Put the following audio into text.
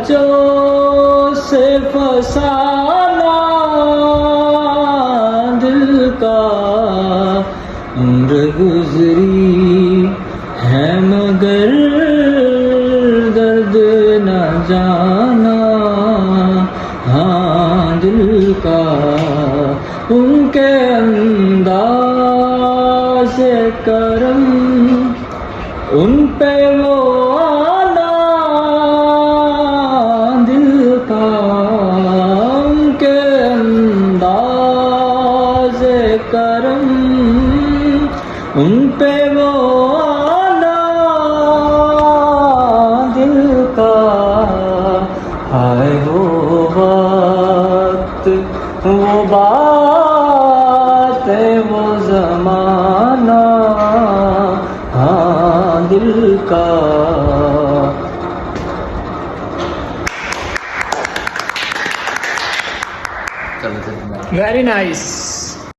जो से फसाना दिल का उम्र गुजरी है मगर दर्द न जाना हाँ दिल का उनके अंदाज़ करम उन पे वो आना दिल का उनके अंदाज़ करम उन पे वो आना दिल का आए वो वक्त वो बात वो ज़माना हाँ दिल का వెరీ నైస్.